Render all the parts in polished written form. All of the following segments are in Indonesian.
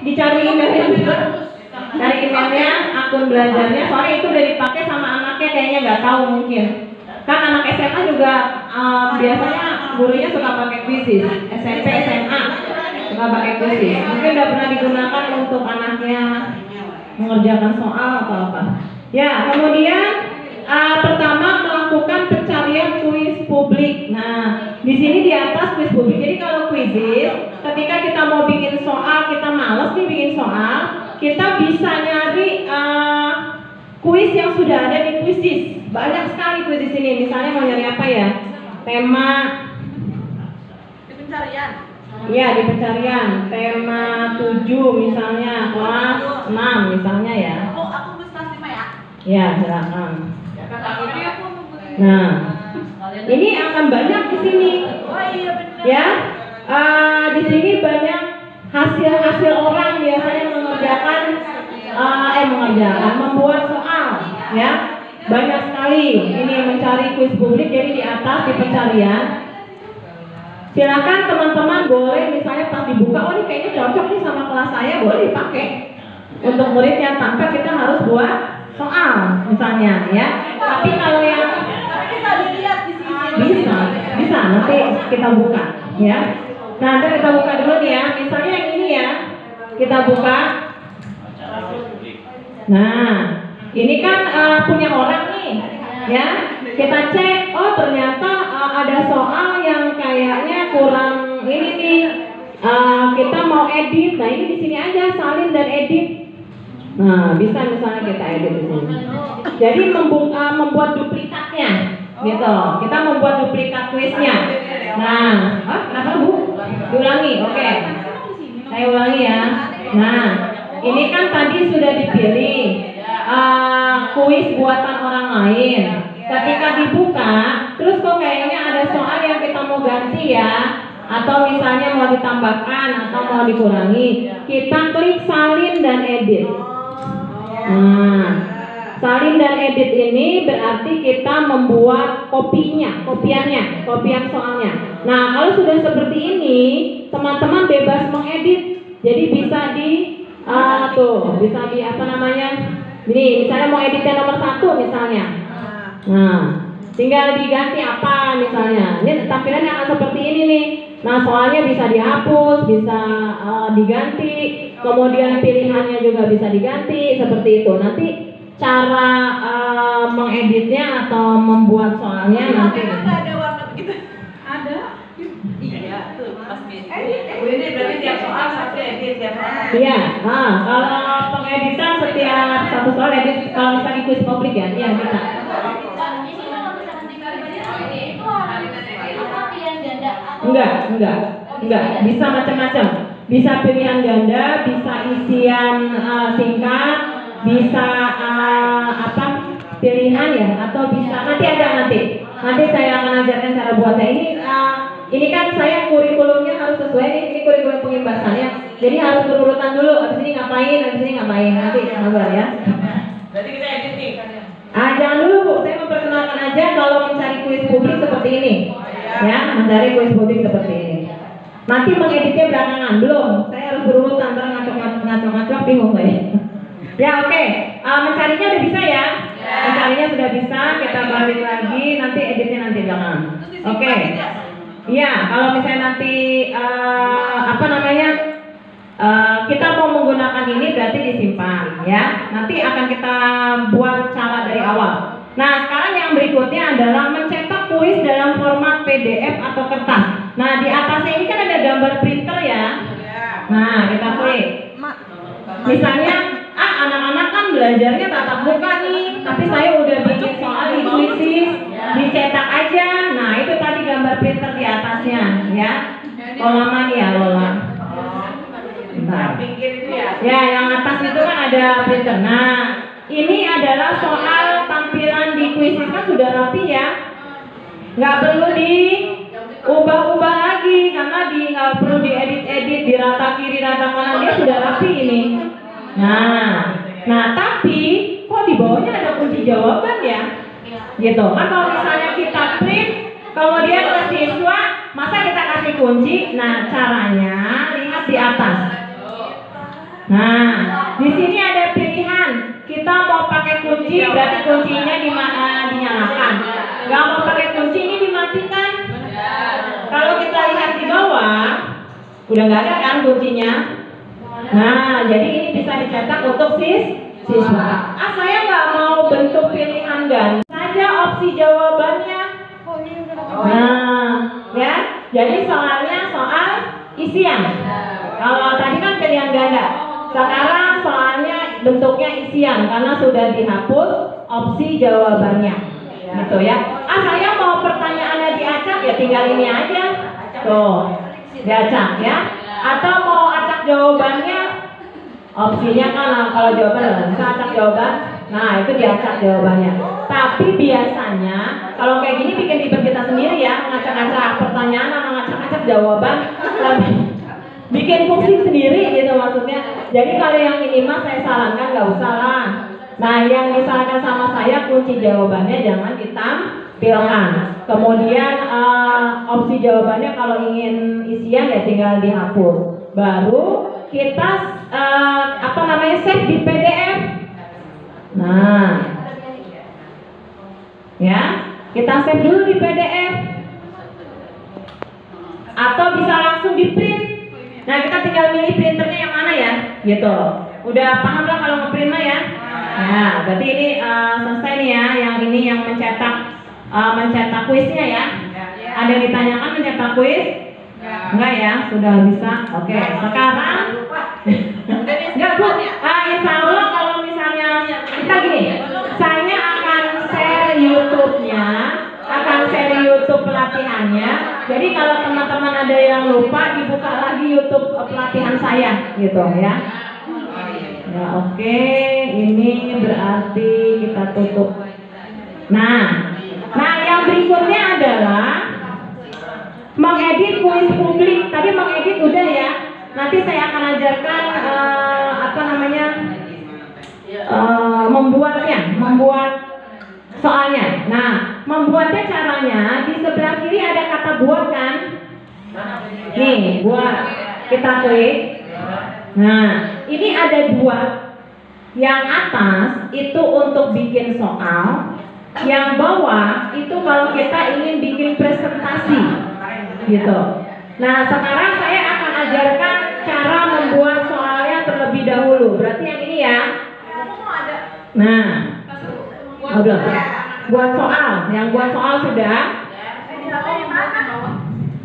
dicari emailnya juga. Cari emailnya, akun belajarnya, soalnya itu udah dipakai sama anaknya kayaknya nggak tahu mungkin. Kan anak SMA juga biasanya gurunya suka pakai quizzes, SMP, SMA suka pakai quizzes. Mungkin udah pernah digunakan untuk anaknya mengerjakan soal atau apa. Ya, kemudian pertama melakukan pencarian kuis publik. Nah, di sini di atas kuis publik. Jadi kalau quizzes, ketika kita mau bikin soal, kita males nih bikin soal, kita bisa nyari kuis yang sudah ada di quizzes. Banyak sekali kuis di sini. Misalnya mau nyari apa ya? Tema Di pencarian. Iya, di pencarian. Tema 7 misalnya, kelas 6 misalnya ya. Aku kelas 5 ya. Ya, silakan. Nah, ini akan banyak di sini. Oh iya benar. Ya, di sini banyak hasil orang biasanya membuat soal, ya. Banyak sekali ini mencari kuis publik. Jadi di atas di pencarian, silakan teman-teman boleh misalnya pas dibuka, oh ini kayaknya cocok nih sama kelas saya, boleh dipakai untuk muridnya tanpa kita harus buat soal misalnya, ya. Tapi kalau yang Bisa dilihat di sini. bisa nanti kita buka, ya. Nah, nanti kita buka dulu nih ya. Misalnya yang ini ya, kita buka. Nah, ini kan punya orang nih, ya. Kita cek, oh ternyata ada soal yang kayaknya kurang ini nih. Kita mau edit, nah ini di sini aja salin dan edit. Nah, bisa misalnya kita edit di sini. Jadi membuat duplikatnya, gitu. Kita membuat duplikat kuisnya. Nah, kenapa Bu? Diulangi, oke. Saya ulangi ya. Nah, ini kan tadi sudah dipilih kuis buatan orang lain. Ketika dibuka, terus kok kayaknya ada soal yang kita mau ganti ya, atau misalnya mau ditambahkan atau mau dikurangi, kita klik salin dan edit. Nah, salin dan edit ini berarti kita membuat kopian soalnya. Nah, kalau sudah seperti ini, teman-teman bebas mengedit. Jadi bisa bisa di apa namanya? Ini misalnya mau editnya nomor 1 misalnya. Nah, tinggal diganti apa misalnya. Ini tampilannya akan seperti ini nih. Nah, soalnya bisa dihapus, bisa diganti, kemudian pilihannya juga bisa diganti seperti itu. Nanti cara mengeditnya atau membuat soalnya nanti. Ada warna begitu. Ada. Iya, tuh pas ini berarti tiap soal satu edit tiap soal. Iya, nah kalau pengeditan setiap satu soal edit kalau misalnya kuis publik ya, iya bisa. Enggak, bisa macam-macam. Bisa pilihan ganda, bisa isian singkat, bisa pilihan ya, atau bisa nanti saya akan ajarkan cara buatnya. Ini kan saya kurikulumnya harus sesuai nih, ini kurikulum pengembasannya. Jadi harus berurutan dulu, abis ini ngapain, nanti sabar ya. Berarti kita editing. Jangan dulu Bu, saya memperkenalkan aja kalau mencari kuis publik seperti ini. Ya, mencari kuis publik seperti ini. Nanti mengeditnya belakangan, belum. Saya harus berurutan, ntar ngacok-ngacok bingung saya. Ya oke. Mencarinya udah bisa ya? Mencarinya sudah bisa, kita balik lagi, nanti editnya nanti belakangan. Oke. Iya, kalau misalnya nanti kita mau menggunakan ini berarti disimpan ya. Nanti akan kita buat cara dari awal. Nah, sekarang yang berikutnya adalah mencetak kuis dalam format PDF atau kertas. Nah, di atasnya ini kan ada gambar printer ya. Nah, kita klik. Misalnya, anak-anak kan belajarnya tatap muka nih, tapi saya udah bikin soal di quizzes, dicetak aja. Nah, itu tadi gambar printer di atasnya ya. Lola nih ya, Lola. Bentar. Ya, yang atas itu kan ada printer. Nah, ini adalah soal tampilan di quizzes kan sudah rapi ya. Nggak perlu diubah-ubah lagi karena nggak perlu diedit-edit, di rata kiri, rata kanan, dia sudah rapi ini. Nah, tapi kok di bawahnya ada kunci jawaban ya? Gitu. Kan kalau misalnya kita print, kemudian ke siswa, masa kita kasih kunci? Nah, caranya lihat di atas. Nah, di sini ada pilihan. Kita mau pakai kunci, berarti kuncinya dinyalakan. Gak mau pakai kunci, ini dimatikan. Kalau kita lihat di bawah, udah nggak ada kan kuncinya. Nah, jadi ini bisa dicetak untuk siswa. Saya nggak mau bentuk pilihan ganda saja opsi jawabannya. Nah, ya. Jadi soalnya soal isian. Kalau tadi kan pilihan ganda. Sekarang soalnya bentuknya isian karena sudah dihapus opsi jawabannya. Gitu ya. Saya mau pertanyaannya diacak ya tinggal ini aja. Tuh, diacak ya. Atau mau acak jawabannya, opsinya kan kalau jawaban bisa acak jawaban. Nah, itu diacak jawabannya. Tapi biasanya kalau kayak gini bikin ribet kita sendiri ya, ngacak-ngacak pertanyaan sama ngacak-ngacak jawaban. Bikin pusing sendiri gitu maksudnya. Jadi kalau yang ini mah saya sarankan nggak usah lah. Nah, yang disarankan sama saya kunci jawabannya jangan ditampilkan. Kemudian opsi jawabannya kalau ingin isian ya tinggal dihapus. Baru kita save di PDF. Nah, ya kita save dulu di PDF. Atau bisa langsung di print. Nah, kita tinggal milih printernya yang mana ya, gitu. Udah paham lah kalau ngeprint mah ya? Nah, berarti ini selesai nih ya. Yang ini yang mencetak kuisnya ya. Ada yang ditanyakan mencetak kuis? Enggak ya, sudah bisa. Oke, sekarang enggak Bu. Insya Allah kalau misalnya kita gini, saya akan share YouTube-nya, akan share YouTube pelatihannya. Jadi kalau teman-teman ada yang lupa, dibuka lagi YouTube pelatihan saya, gitu ya. Ya oke, ini berarti kita tutup. Nah yang berikutnya adalah mengedit kuis publik. Tadi mengedit udah ya. Nanti saya akan ajarkan membuat soalnya. Nah, membuatnya caranya di sebelah kiri ada kata buat kan? Nih, buat. Kita klik. Nah, ini ada dua. Yang atas itu untuk bikin soal, yang bawah itu kalau kita ingin bikin presentasi, gitu. Nah, sekarang saya akan ajarkan cara membuat soalnya terlebih dahulu. Berarti yang ini ya. Nah, udah. Buat soal, yang buat soal sudah.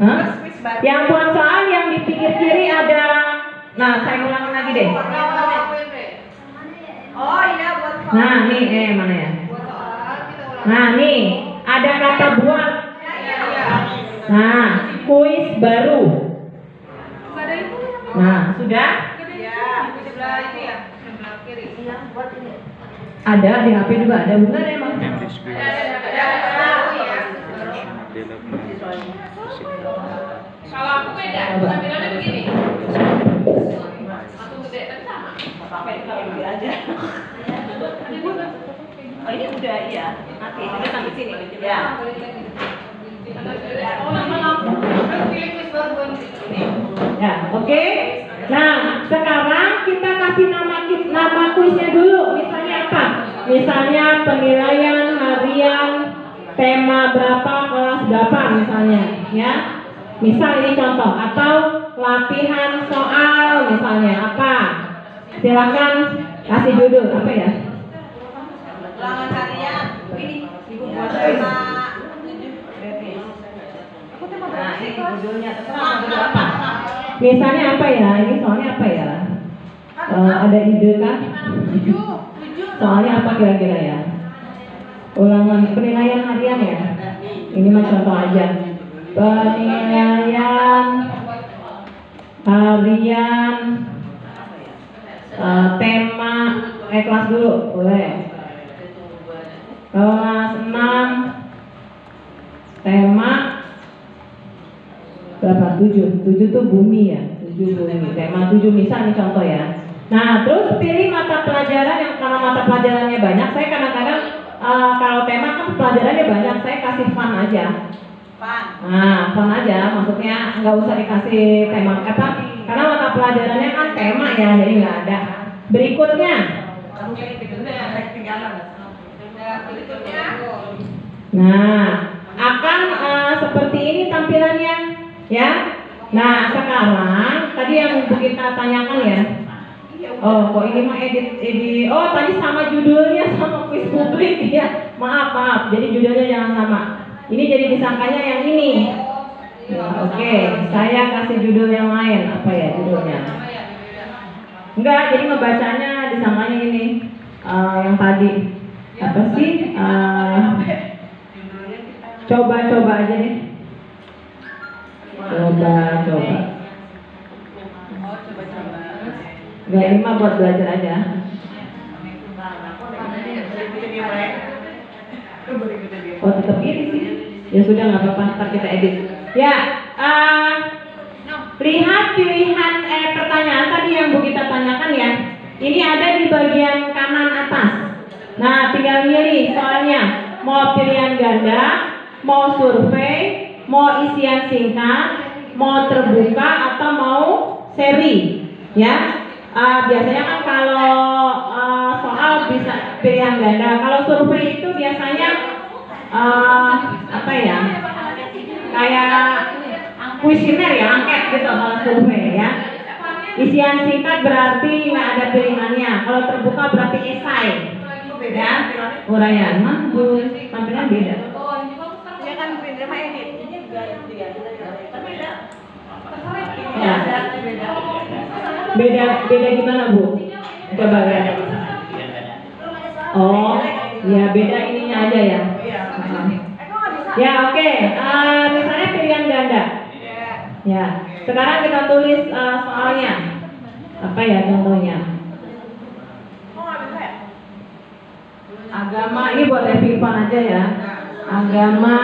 Hah? Yang buat soal yang di pinggir kiri ada. Nah, saya ulangi lagi deh. Oh iya, buat soal. Nah, nih, mana ya? Nah, nih, ada kata buat. Nah, kuis baru. Nah, sudah? Ya, sebelah ini ya, sebelah kiri. Ada di HP juga ada, benar emang. Kalau aku beda, tampilannya begini. Aku gede tapi sama. Apa itu kalau lebih aja? Oh ini udah iya, nanti udah sampai sini. Ya. Oh nama langsung. Pilih kuis baru ini. Ya, oke. Nah, sekarang kita kasih nama kuisnya dulu. Misalnya apa? Misalnya penilaian harian tema berapa, kelas berapa misalnya, ya. Misal ini contoh, atau latihan soal misalnya apa? Silakan kasih judul apa ya? Ulangan harian. Ini ibu buat tema. Nah, ini judulnya terserah judul apa? Misalnya apa ya? Ini soalnya apa ya? Ada ide kan? Soalnya apa kira-kira ya? Ulangan penilaian harian ya? Ini mah contoh aja. Penilaian harian tema kelas dulu boleh. Kelas 6 tema berapa? 7 tuh bumi ya. 7 bumi. Tema 7 misal nih contoh ya. Nah, terus pilih mata pelajaran yang karena mata pelajarannya banyak. Saya kadang-kadang kalau tema kan pelajarannya banyak, saya kasih fun aja. Nah, fun aja, maksudnya nggak usah dikasih tema apa? Karena mata pelajarannya kan tema ya, jadi nggak ada. Berikutnya. Nah, akan seperti ini tampilannya, ya. Nah, sekarang tadi yang kita tanyakan ya. Oh, kok ini mah edit. Oh, tadi sama judulnya sama kuis publik ya. Maaf. Jadi judulnya jangan sama. Ini jadi disangkanya yang ini. Nah, oke, saya kasih judul yang lain. Apa ya judulnya? Enggak, jadi ngebacanya disangkanya ini. Yang tadi. Apa sih? Coba aja nih. Coba. Enggak, ini mah buat belajar aja. Oh, tetap ini sih. Ya sudah, nggak apa-apa, ntar kita edit. Ya, lihat pilihan pertanyaan tadi yang Bu kita tanyakan ya. Ini ada di bagian kanan atas. Nah, tinggal milih soalnya. Mau pilihan ganda, mau survei, mau isian singkat, mau terbuka atau mau seri, ya. Biasanya kan kalau soal bisa pilihan ganda. Kalau survei itu biasanya apa ya? Kayak kuesioner ya, angket gitu kalau survei ya. Isian singkat berarti nggak ada pilihannya. Kalau terbuka berarti esai. Ya, uraian. Tampilan beda. Ya kan beda mah edit. Ya. Beda gimana Bu? Coba lihat. Oh, ya beda ininya aja ya. Ya oke. Misalnya pilihan ganda. Ya. Sekarang kita tulis soalnya. Apa ya contohnya? Agama, ini buat Evivan aja ya. Agama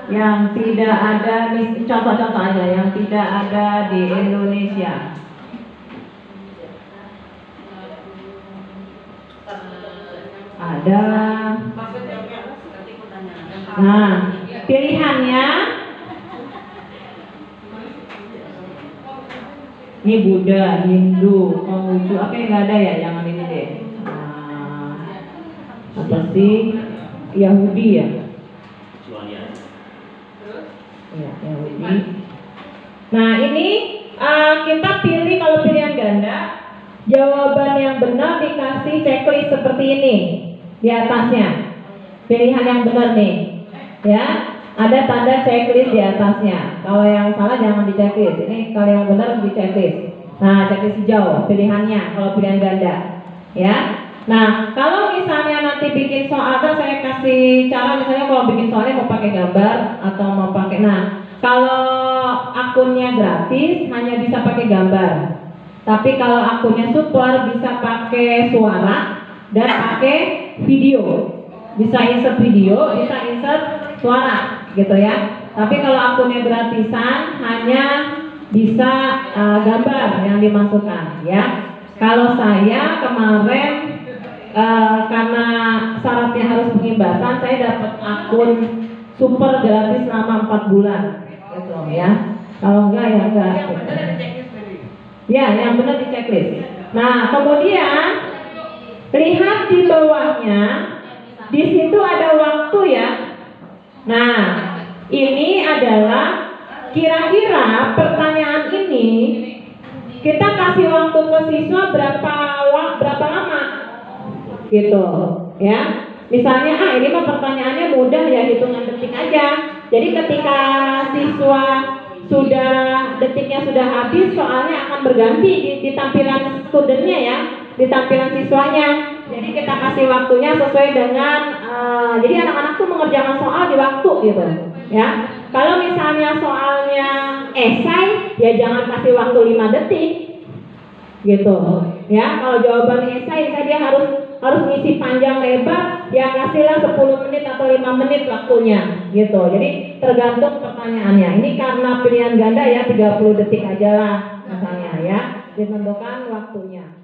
yang tidak ada, contoh-contoh aja yang tidak ada di Indonesia. Ada. Nah, pilihannya ini Buddha, Hindu, Konghucu, apa yang nggak ada ya? Jangan ini deh. Apa sih? Yahudi ya? Ya, Yahudi. Nah, ini kita pilih kalau pilihan ganda. Jawaban yang benar dikasih checklist seperti ini di atasnya. Pilihan yang benar nih, ya. Ada tanda checklist di atasnya. Kalau yang salah jangan di checklist. Ini kalau yang benar di checklist. Nah, checklist hijau pilihannya kalau pilihan ganda, ya. Nah, kalau misalnya nanti bikin soal, kan saya kasih cara misalnya kalau bikin soalnya mau pakai gambar atau mau pakai. Nah, kalau akunnya gratis hanya bisa pakai gambar. Tapi kalau akunnya support bisa pakai suara dan pakai video. Bisa insert video, bisa insert suara, gitu ya. Tapi kalau akunnya gratisan hanya bisa gambar yang dimasukkan, ya. Kalau saya kemarin karena syaratnya harus pengimbasan, saya dapat akun super gratis selama 4 bulan, gitu ya. Kalau enggak ya enggak. Ya, yang benar di checklist. Nah, kemudian lihat di bawahnya, di situ ada waktu ya. Nah, ini adalah kira-kira pertanyaan ini kita kasih waktu ke siswa berapa lama, gitu, ya. Misalnya, ini mah pertanyaannya mudah ya, hitungan detik aja. Jadi ketika siswa detiknya sudah habis, soalnya akan berganti di tampilan studentnya ya, di tampilan siswanya. Jadi kita kasih waktunya sesuai dengan jadi anak-anak tuh mengerjakan soal di waktu gitu ya. Kalau misalnya soalnya esai ya jangan kasih waktu 5 detik gitu ya. Kalau jawabannya esai dia harus ngisi panjang lebar, ya kasihlah 10 menit atau 5 menit waktunya gitu. Jadi tergantung pertanyaannya. Ini karena pilihan ganda ya 30 detik aja lah misalnya ya, ditentukan waktunya.